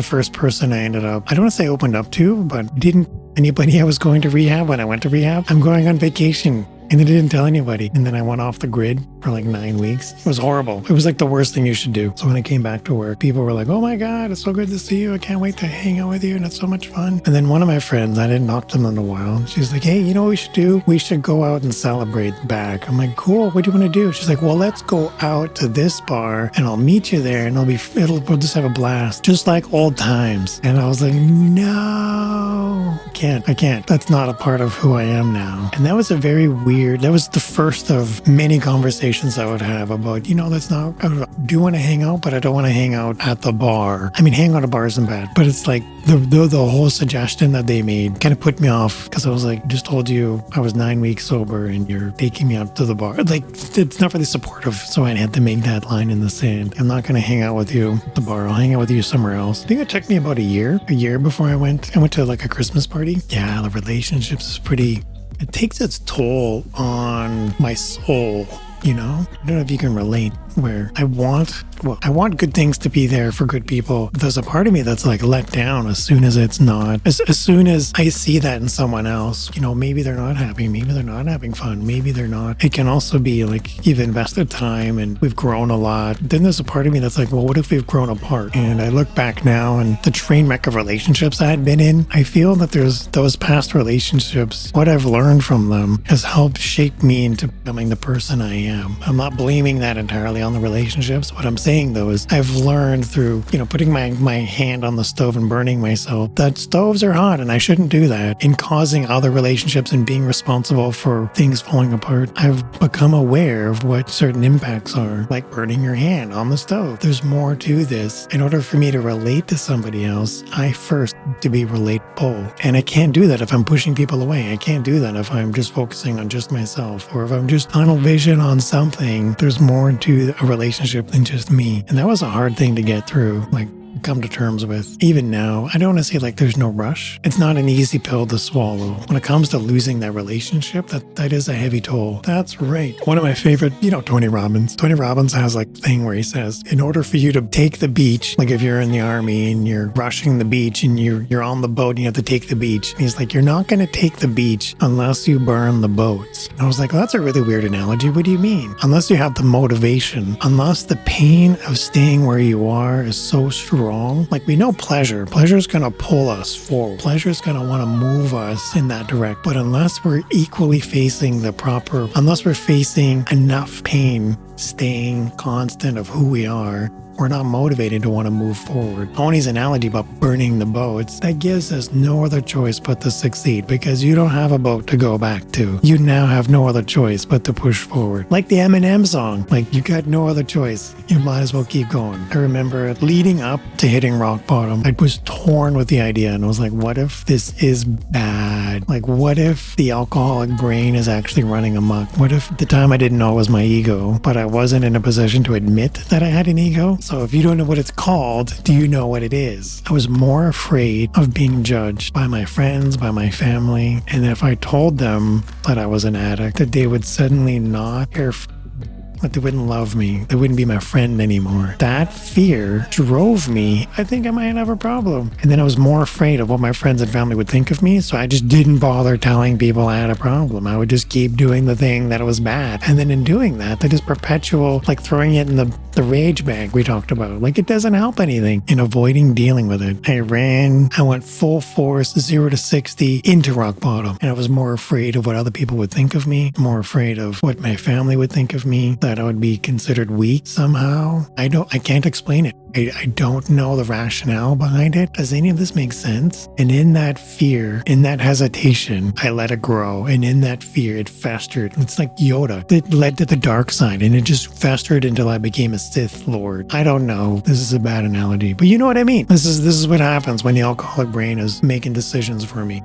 the first person I ended up, I don't want to say opened up to, but didn't anybody I was going to rehab when I went to rehab. I'm going on vacation. And I didn't tell anybody. And then I went off the grid for like 9 weeks. It was horrible. It was like the worst thing you should do. So when I came back to work, people were like, oh my God, it's so good to see you. I can't wait to hang out with you. And it's so much fun. And then one of my friends, I didn't talk to them in a while. She's like, hey, you know what we should do? We should go out and celebrate back. I'm like, cool. What do you want to do? She's like, well, let's go out to this bar and I'll meet you there and we'll just have a blast. Just like old times. And I was like, no, I can't. That's not a part of who I am now. And that was a very weird, that was the first of many conversations I would have about, that's not, I do want to hang out, but I don't want to hang out at the bar. I mean, hang out at bars isn't bad, but it's like the whole suggestion that they made kind of put me off because I was like, just told you I was 9 weeks sober and you're taking me out to the bar. Like, it's not really supportive. So I had to make that line in the sand. I'm not going to hang out with you at the bar. I'll hang out with you somewhere else. I think it took me about a year before I went to like a Christmas party. Yeah, the relationships is pretty, it takes its toll on my soul, I don't know if you can relate, where I want good things to be there for good people. But there's a part of me that's like let down as soon as it's not. As soon as I see that in someone else, maybe they're not happy, maybe they're not having fun, maybe they're not. It can also be like you've invested time and we've grown a lot. Then there's a part of me that's like, well, what if we've grown apart? And I look back now and the train wreck of relationships I had been in, I feel that there's those past relationships, what I've learned from them has helped shape me into becoming the person I am. I'm not blaming that entirely on the relationships. What I'm saying though is I've learned through, putting my hand on the stove and burning myself that stoves are hot and I shouldn't do that. In causing other relationships and being responsible for things falling apart, I've become aware of what certain impacts are, like burning your hand on the stove. There's more to this. In order for me to relate to somebody else, I first need to be relatable. And I can't do that if I'm pushing people away. I can't do that if I'm just focusing on just myself or if I'm just tunnel vision on something. There's more to a relationship than just me. And that was a hard thing to get through, like come to terms with. Even now, I don't want to say like there's no rush. It's not an easy pill to swallow. When it comes to losing that relationship, that is a heavy toll. That's right. One of my favorite, Tony Robbins. Tony Robbins has like a thing where he says, in order for you to take the beach, like if you're in the army and you're rushing the beach and you're on the boat and you have to take the beach. And he's like, you're not going to take the beach unless you burn the boats. And I was like, well, that's a really weird analogy. What do you mean? Unless you have the motivation, unless the pain of staying where you are is so strong. Like we know pleasure is going to pull us forward. Pleasure is going to want to move us in that direction. But unless we're equally facing unless we're facing enough pain, staying constant of who we are, we're not motivated to want to move forward. Tony's analogy about burning the boats, that gives us no other choice but to succeed because you don't have a boat to go back to. You now have no other choice but to push forward. Like the Eminem song, like you got no other choice. You might as well keep going. I remember leading up to hitting rock bottom, I was torn with the idea and I was like, what if this is bad? Like what if the alcoholic brain is actually running amok? What if at the time I didn't know it was my ego, but I wasn't in a position to admit that I had an ego? So if you don't know what it's called, do you know what it is? I was more afraid of being judged by my friends, by my family. And if I told them that I was an addict, that they would suddenly not care that they wouldn't love me. They wouldn't be my friend anymore. That fear drove me. I think I might have a problem. And then I was more afraid of what my friends and family would think of me. So I just didn't bother telling people I had a problem. I would just keep doing the thing that was bad. And then in doing that, that is perpetual, like throwing it in the rage bag we talked about. Like it doesn't help anything in avoiding dealing with it. I went full force, 0 to 60 into rock bottom. And I was more afraid of what other people would think of me, more afraid of what my family would think of me, that I would be considered weak somehow. I can't explain it. I don't know the rationale behind it. Does any of this make sense? And in that fear, in that hesitation, I let it grow. And in that fear, it festered. It's like Yoda. It led to the dark side and it just festered until I became a Sith Lord. I don't know. This is a bad analogy, but you know what I mean. This is what happens when the alcoholic brain is making decisions for me.